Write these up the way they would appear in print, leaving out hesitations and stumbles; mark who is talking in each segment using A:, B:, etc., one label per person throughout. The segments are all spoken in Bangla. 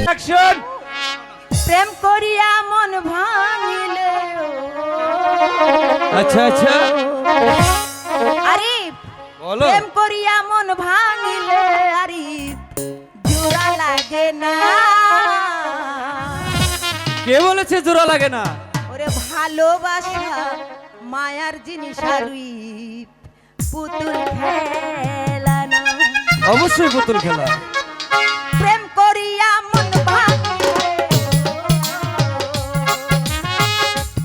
A: অ্যাকশন।
B: প্রেম করিয়া মন ভাঙিলে
A: আচ্ছা আচ্ছা
B: আরিফ,
A: বলো।
B: প্রেম করিয়া মন ভাঙিলে আরিফ জোড়া লাগে না।
A: কে বলেছে জোড়া লাগে না?
B: ওরে ভালোবাসা মায়ার জিনিস আরিফ, পুতুল খেলা না।
A: অবশ্যই পুতুল খেলা।
B: প্রেম করিয়া মন ভাঙিলে,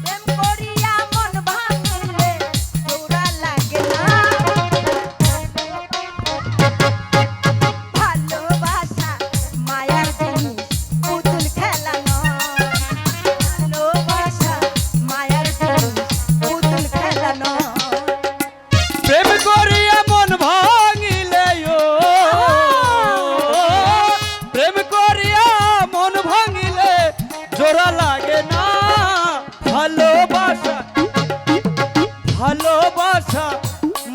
B: প্রেম করিয়া মন ভাঙিলে জোড়া লাগে না। ভালোবাসা মায়ার জিনিস, পুতুল খেলা নয়। ভালোবাসা মায়ার জিনিস, পুতুল খেলা নয়।
A: প্রেম করিয়া মন ভাঙিলে ও, প্রেম করিয়া মন ভাঙিলে জোড়া লাগে না। ভালোবাসা ভালোবাসা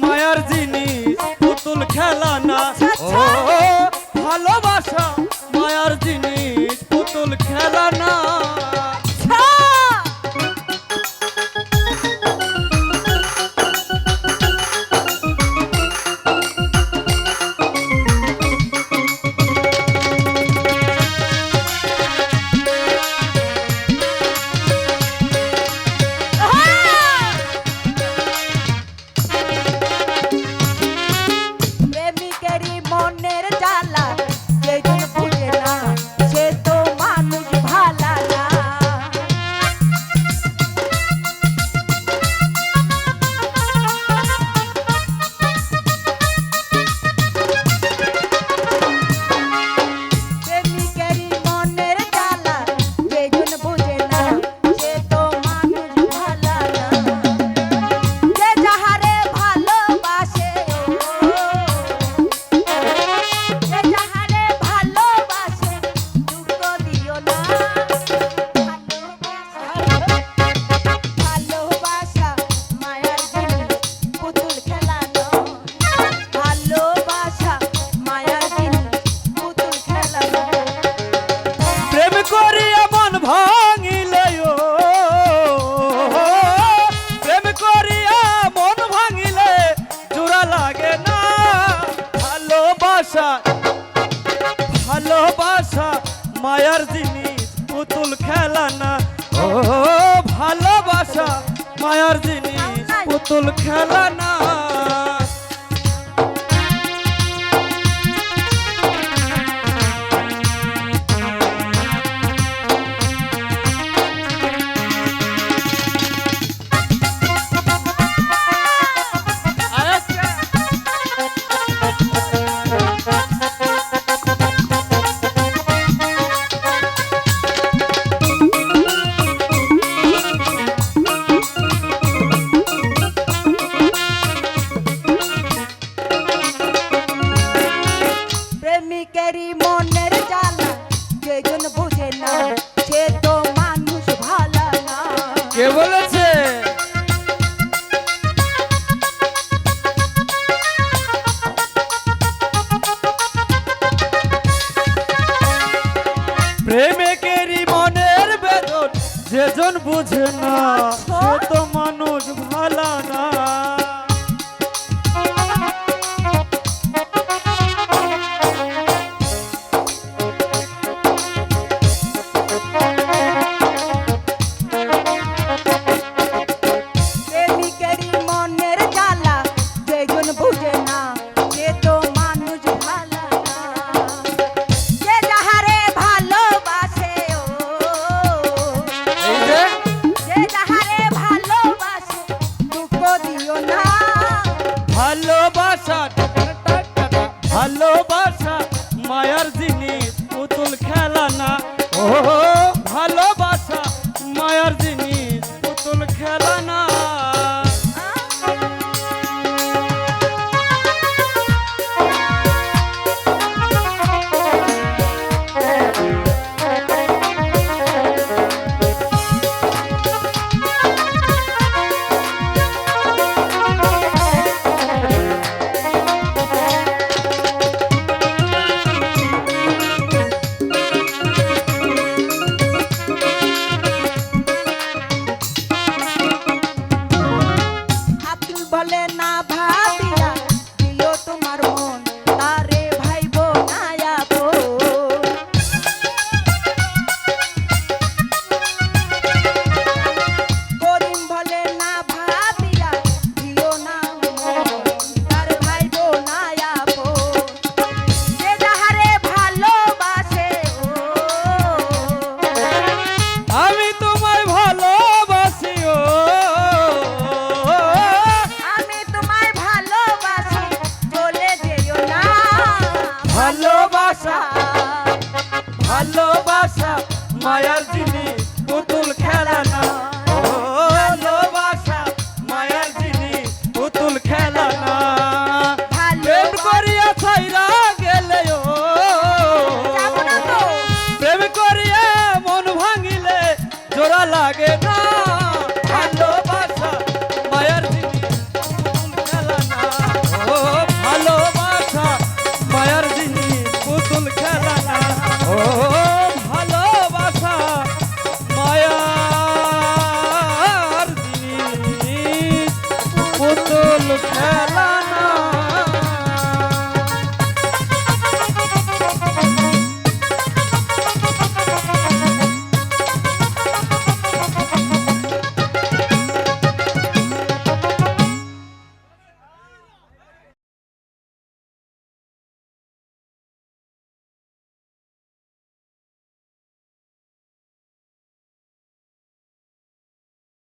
A: মায়ার জিনিস, পুতুল খেলা না। ও ভালোবাসা মায়ার জিনিস, পুতুল খেলা না।
B: প্রেমিকেরই মনের জ্বালা যেজন বুঝে না, সে তো মানুষ ভালা না। প্রেমিকেরই মনের জ্বালা যেজন বুঝে না, সে তো মানুষ ভালা না। যে যাহারে ভালোবাসে, যে যাহারে ভালোবাসে দুঃখ দিও না। ভালোবাসা মায়ার জিনিস, পুতুল খেলা নয়। ভালোবাসা মায়ার জিনিস, পুতুল খেলা নয়।
A: প্রেম করিয়া মন ভাঙিলে ও, প্রেম করিয়া মন ভাঙিলে জোড়া লাগে না। ভালোবাসা ভালোবাসা মায়ার জিনিস, পুতুল খেলা না। ও ভালোবাসা মায়ার জিনিস, পুতুল খেলা না।
B: প্রেমিকেরই মনের জ্বালা যেজন বুঝে না, সে তো মানুষ ভালা না।
A: কে বলেছে? প্রেমিকেরই মনের বেদন যেজন বুঝে না, সে তো মানুষ ভালা না।
B: প্রেমিকেরই মনের জ্বালা যেজন বুঝে না, সে তো মানুষ ভালা না। যে যাহারে ভালোবাসে ও,
A: এই যে
B: যে যাহারে ভালোবাসে দুঃখ দিও না।
A: ভালোবাসা ভালোবাসা মায়ার জিনিস, পুতুল খেলা না। ও ভালোবাসা মায়ার জিনিস, পুতুল খেলা না। মায়ার জিনিস পুতুল খেলা না ও ভালোবাসা মায়ার জিনিস পুতুল খেলা না প্রেম করিয়া ছাইরা গেলে ও
B: যাবো না তো।
A: প্রেম করিয়া মন ভাঙিলে জোড়া লাগে না ভালোবাসা মায়ার জিনিস পুতুল খেলা না ও ভালোবাসা মায়ার জিনিস পুতুল খেলা না ও ভালোবাসা মায়ার জিনিস পুতুল খেলা